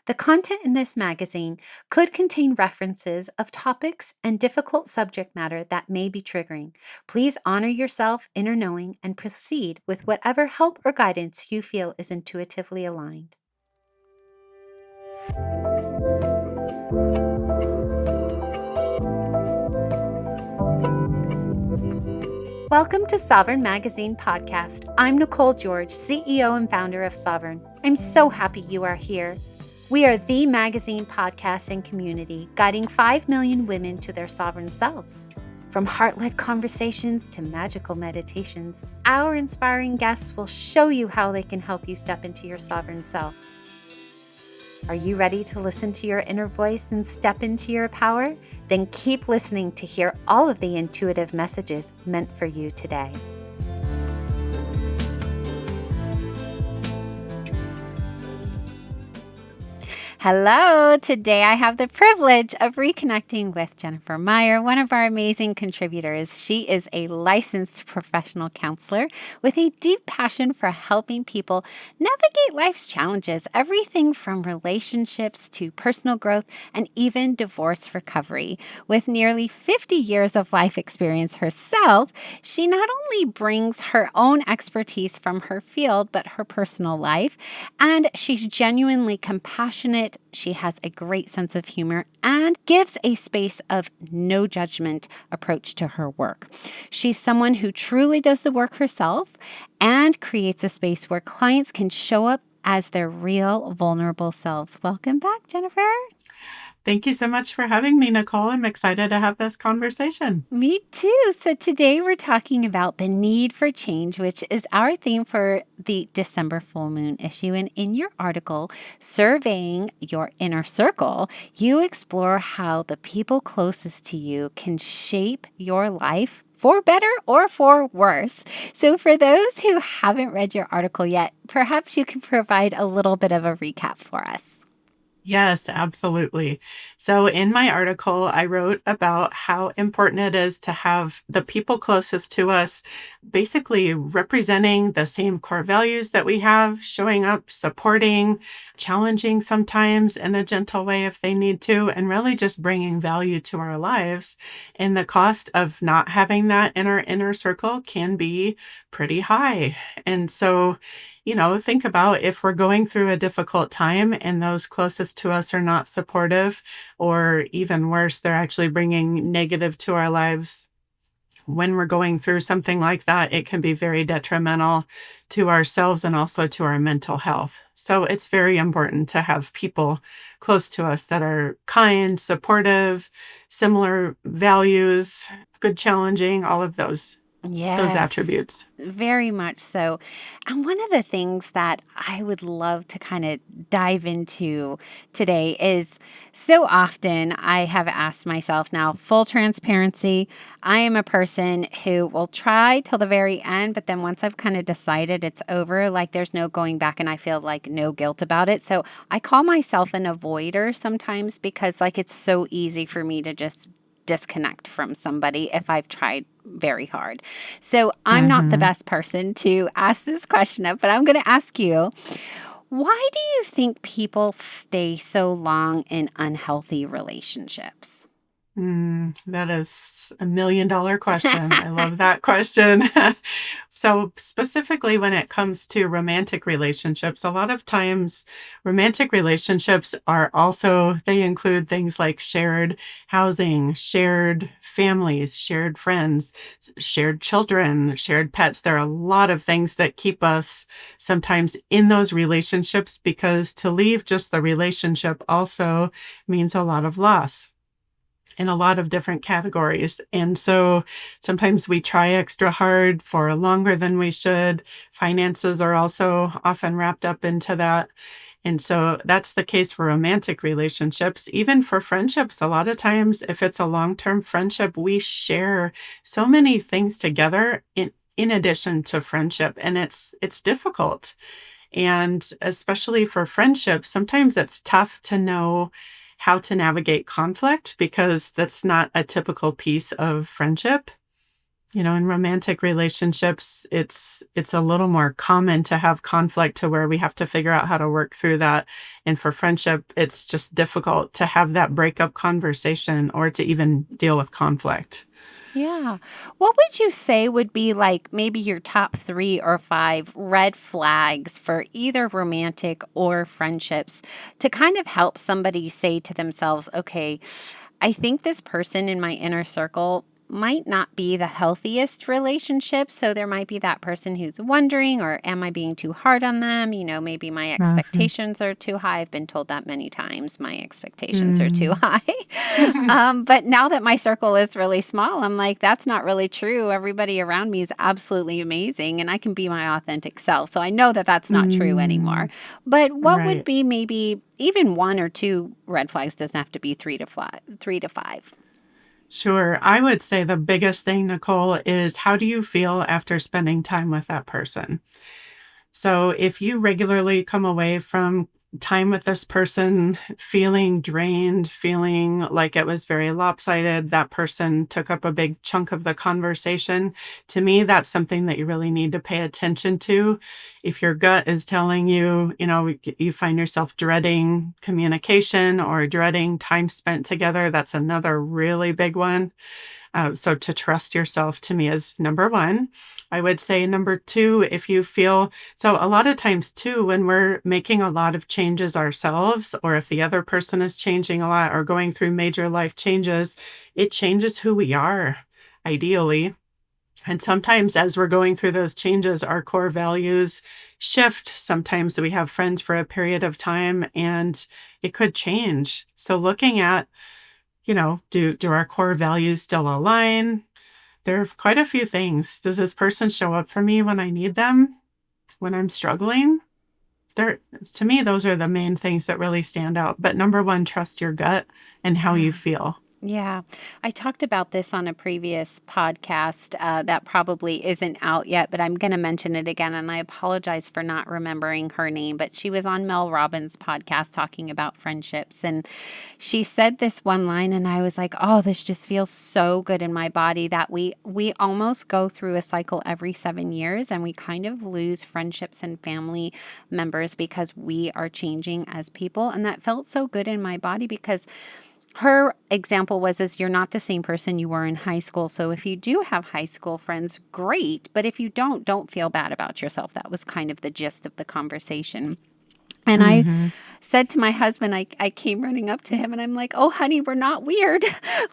The content in this magazine could contain references of topics and difficult subject matter that may be triggering. Please honor yourself, inner knowing, and proceed with whatever help or guidance you feel is intuitively aligned. Welcome to Sovereign Magazine Podcast. I'm Nicole George, CEO and founder of Sovereign. I'm so happy you are here. We are the magazine, podcast, and community guiding 5 million women to their sovereign selves. From heart-led conversations to magical meditations, our inspiring guests will show you how they can help you step into your sovereign self. Are you ready to listen to your inner voice and step into your power? Then keep listening to hear all of the intuitive messages meant for you today. Hello, today I have the privilege of reconnecting with Jennifer Meyer, one of our amazing contributors. She is a licensed professional counselor with a deep passion for helping people navigate life's challenges, everything from relationships to personal growth and even divorce recovery. With nearly 50 years of life experience herself, she not only brings her own expertise from her field, but her personal life, and she's genuinely compassionate. She has a great sense of humor and gives a space of no judgment approach to her work. She's someone who truly does the work herself and creates a space where clients can show up as their real vulnerable selves. Welcome back, Jennifer. Thank you so much for having me, Nicole. I'm excited to have this conversation. Me too. So today we're talking about the need for change, which is our theme for the December full moon issue. And in your article, Surveying Your Inner Circle, you explore how the people closest to you can shape your life for better or for worse. So for those who haven't read your article yet, perhaps you can provide a little bit of a recap for us. Yes, absolutely. So in my article, I wrote about how important it is to have the people closest to us basically representing the same core values that we have, showing up, supporting, challenging sometimes in a gentle way if they need to, and really just bringing value to our lives. And the cost of not having that in our inner circle can be pretty high. And so think about if we're going through a difficult time and those closest to us are not supportive, or even worse, they're actually bringing negative to our lives. When we're going through something like that, it can be very detrimental to ourselves and also to our mental health. So it's very important to have people close to us that are kind, supportive, similar values, good challenging, all of those attributes. Very much so. And one of the things that I would love to kind of dive into today is so often I have asked myself, now, full transparency, I am a person who will try till the very end, but then once I've kind of decided it's over, like there's no going back and I feel like no guilt about it. So I call myself an avoider sometimes because like it's so easy for me to just disconnect from somebody if I've tried very hard. So I'm not the best person to ask this question of, but I'm going to ask you, why do you think people stay so long in unhealthy relationships? That is $1 million question. I love that question. So specifically when it comes to romantic relationships, a lot of times romantic relationships they include things like shared housing, shared families, shared friends, shared children, shared pets. There are a lot of things that keep us sometimes in those relationships, because to leave just the relationship also means a lot of loss in a lot of different categories. And so sometimes we try extra hard for longer than we should. Finances are also often wrapped up into that. And so that's the case for romantic relationships. Even for friendships, a lot of times, if it's a long-term friendship, we share so many things together in addition to friendship. And it's difficult. And especially for friendships, sometimes it's tough to know how to navigate conflict because that's not a typical piece of friendship. In romantic relationships, it's a little more common to have conflict to where we have to figure out how to work through that. And for friendship, it's just difficult to have that breakup conversation or to even deal with conflict. Yeah. What would you say would be like maybe your top 3 or 5 red flags for either romantic or friendships to kind of help somebody say to themselves, okay, I think this person in my inner circle might not be the healthiest relationship. So there might be that person who's wondering, or am I being too hard on them? Maybe my Mhm. expectations are too high. I've been told that many times. My expectations are too Mm. high. But now that my circle is really small, I'm like, that's not really true. Everybody around me is absolutely amazing and I can be my authentic self. So I know that that's not true anymore. Mm. But what would Right. be maybe even 1 or 2 red flags? Doesn't have to be 3 to 5. Sure. I would say the biggest thing, Nicole, is how do you feel after spending time with that person? So if you regularly come away from time with this person feeling drained, feeling like it was very lopsided, that person took up a big chunk of the conversation, to me, that's something that you really need to pay attention to. If your gut is telling you, you find yourself dreading communication or dreading time spent together, that's another really big one. So to trust yourself to me is number one. I would say number two, if you feel so, a lot of times too, when we're making a lot of changes ourselves, or if the other person is changing a lot or going through major life changes, it changes who we are, ideally. And sometimes as we're going through those changes, our core values shift. Sometimes we have friends for a period of time and it could change. So looking at do our core values still align? There are quite a few things. Does this person show up for me when I need them? When I'm struggling? To me, those are the main things that really stand out. But number one, trust your gut and how you Yeah. feel. Yeah, I talked about this on a previous podcast that probably isn't out yet, but I'm going to mention it again. And I apologize for not remembering her name, but she was on Mel Robbins' podcast talking about friendships. And she said this one line, and I was like, oh, this just feels so good in my body that we almost go through a cycle every 7 years and we kind of lose friendships and family members because we are changing as people. And that felt so good in my body because her example was is you're not the same person you were in high school. So if you do have high school friends, great. But if you don't feel bad about yourself. That was kind of the gist of the conversation. And I Hmm. said to my husband, I came running up to him and I'm like, oh, honey, we're not weird.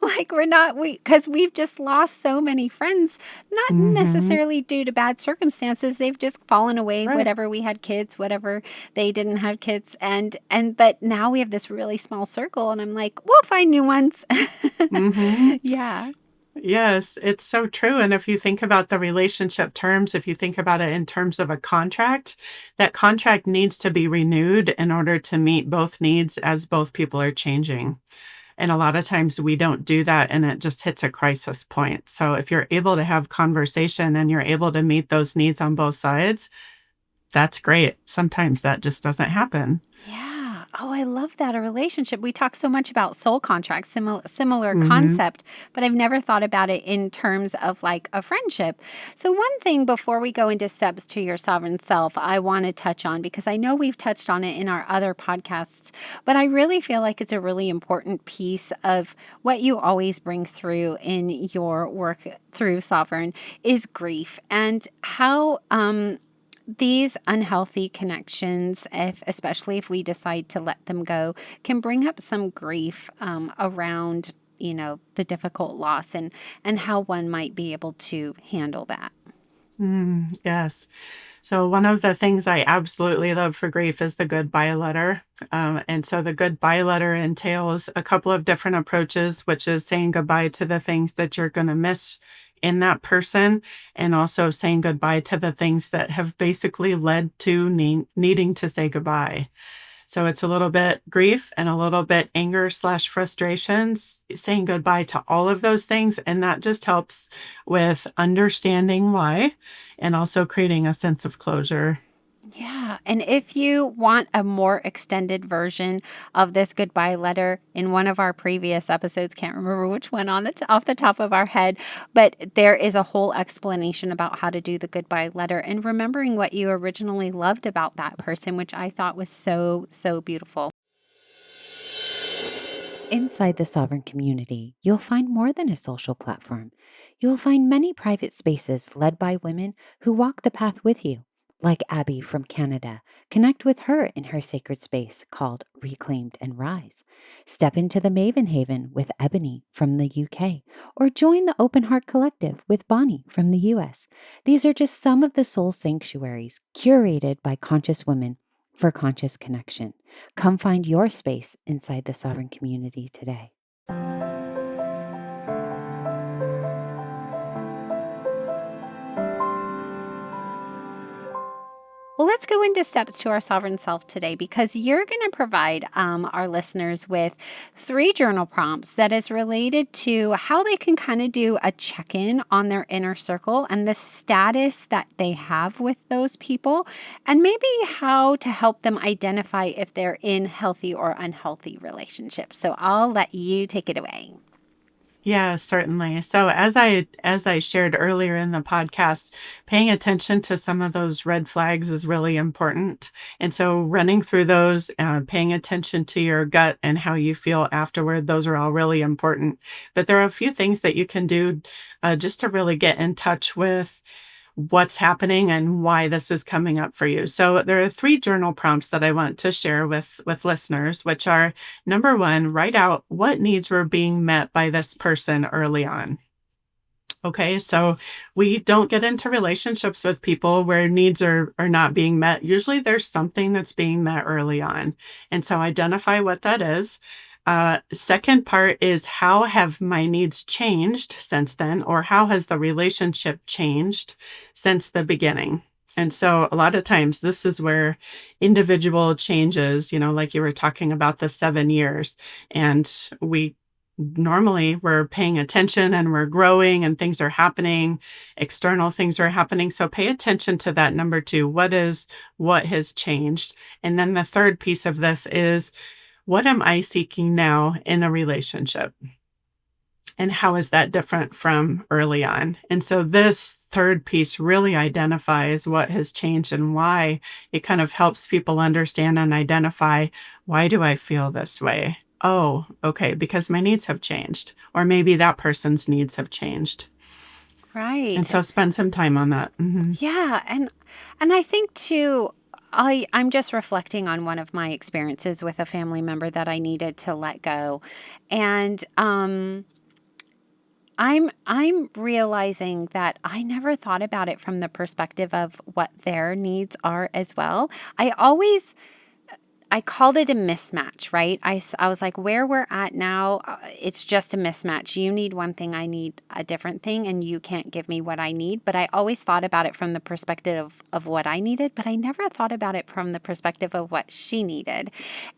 Like, we're not, because we've just lost so many friends, not Hmm. necessarily due to bad circumstances. They've just fallen away, Right. whatever we had kids, whatever they didn't have kids. But now we have this really small circle. And I'm like, we'll find new ones. Hmm. Yeah. Yes, it's so true. And if you think about the relationship terms, if you think about it in terms of a contract, that contract needs to be renewed in order to meet both needs as both people are changing. And a lot of times we don't do that and it just hits a crisis point. So if you're able to have conversation and you're able to meet those needs on both sides, that's great. Sometimes that just doesn't happen. Yeah. Oh, I love that. A relationship. We talk so much about soul contracts, similar Mhm. concept, but I've never thought about it in terms of like a friendship. So, one thing before we go into steps to your sovereign self, I want to touch on because I know we've touched on it in our other podcasts, but I really feel like it's a really important piece of what you always bring through in your work through sovereign is grief and how, these unhealthy connections, especially if we decide to let them go, can bring up some grief around, the difficult loss and how one might be able to handle that. Yes. So one of the things I absolutely love for grief is the goodbye letter. And so the goodbye letter entails a couple of different approaches, which is saying goodbye to the things that you're going to miss in that person, and also saying goodbye to the things that have basically led to needing to say goodbye. So it's a little bit grief and a little bit anger/frustrations, saying goodbye to all of those things. And that just helps with understanding why and also creating a sense of closure. Yeah. And if you want a more extended version of this goodbye letter in one of our previous episodes, can't remember which one on off the top of our head, but there is a whole explanation about how to do the goodbye letter and remembering what you originally loved about that person, which I thought was so, so beautiful. Inside the Sovereign community, you'll find more than a social platform. You'll find many private spaces led by women who walk the path with you. Like Abby from Canada, connect with her in her sacred space called Reclaimed and Rise. Step into the Maven Haven with Ebony from the UK, or join the Open Heart Collective with Bonnie from the US. These are just some of the soul sanctuaries curated by conscious women for conscious connection. Come find your space inside the Sovereign community today. Well, let's go into steps to our sovereign self today because you're going to provide our listeners with 3 journal prompts that is related to how they can kind of do a check-in on their inner circle and the status that they have with those people, and maybe how to help them identify if they're in healthy or unhealthy relationships. So I'll let you take it away. Yeah, certainly. So as I shared earlier in the podcast, paying attention to some of those red flags is really important. And so running through those, paying attention to your gut and how you feel afterward, those are all really important. But there are a few things that you can do just to really get in touch with what's happening and why this is coming up for you. So there are 3 journal prompts that I want to share with listeners, which are: number 1, write out what needs were being met by this person early on. Okay, so we don't get into relationships with people where needs are not being met. Usually there's something that's being met early on. And so identify what that is. Second part is, how have my needs changed since then, or how has the relationship changed since the beginning? And so a lot of times this is where individual changes, like you were talking about the 7 years, and we're paying attention and we're growing and things are happening, external things are happening. So pay attention to that. Number 2, what has changed? And then the third piece of this is, what am I seeking now in a relationship? And how is that different from early on? And so this third piece really identifies what has changed and why. It kind of helps people understand and identify, why do I feel this way? Oh, okay, because my needs have changed. Or maybe that person's needs have changed. Right. And so spend some time on that. Mm-hmm. Yeah, and I think too, I'm just reflecting on one of my experiences with a family member that I needed to let go. And I'm realizing that I never thought about it from the perspective of what their needs are as well. I called it a mismatch, right? I was like, where we're at now, it's just a mismatch. You need one thing, I need a different thing, and you can't give me what I need. But I always thought about it from the perspective of what I needed, but I never thought about it from the perspective of what she needed.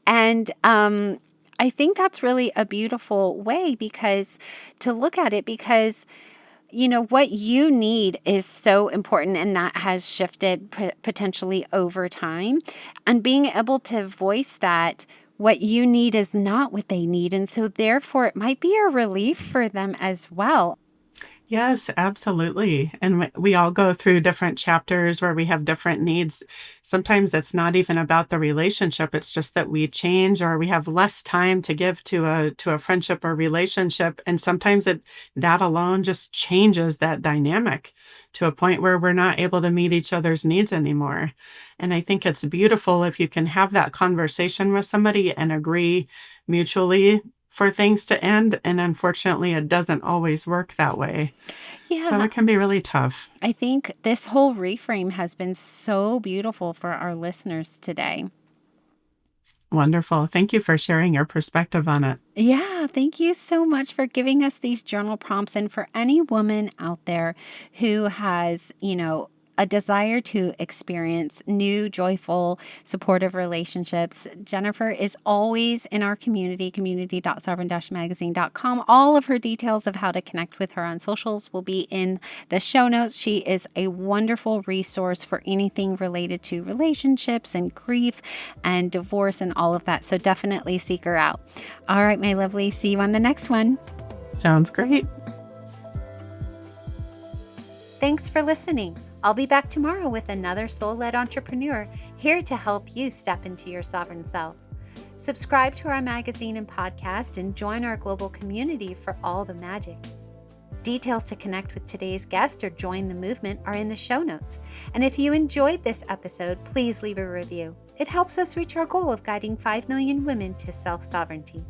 And I think that's really a beautiful way to look at it, because what you need is so important, and that has shifted potentially over time. And being able to voice that what you need is not what they need. And so therefore it might be a relief for them as well. Yes, absolutely. And we all go through different chapters where we have different needs. Sometimes it's not even about the relationship. It's just that we change, or we have less time to give to a friendship or relationship. And sometimes that alone just changes that dynamic to a point where we're not able to meet each other's needs anymore. And I think it's beautiful if you can have that conversation with somebody and agree mutually for things to end. And unfortunately, it doesn't always work that way. Yeah. So it can be really tough. I think this whole reframe has been so beautiful for our listeners today. Wonderful. Thank you for sharing your perspective on it. Yeah, thank you so much for giving us these journal prompts. And for any woman out there who has, a desire to experience new, joyful, supportive relationships, Jennifer is always in our community.sovereign-magazine.com. All of her details of how to connect with her on socials will be in the show notes. She is a wonderful resource for anything related to relationships and grief and divorce and all of that. So definitely seek her out. All right, my lovely. See you on the next one. Sounds great. Thanks for listening. I'll be back tomorrow with another soul-led entrepreneur here to help you step into your sovereign self. Subscribe to our magazine and podcast and join our global community for all the magic. Details to connect with today's guest or join the movement are in the show notes. And if you enjoyed this episode, please leave a review. It helps us reach our goal of guiding 5 million women to self-sovereignty.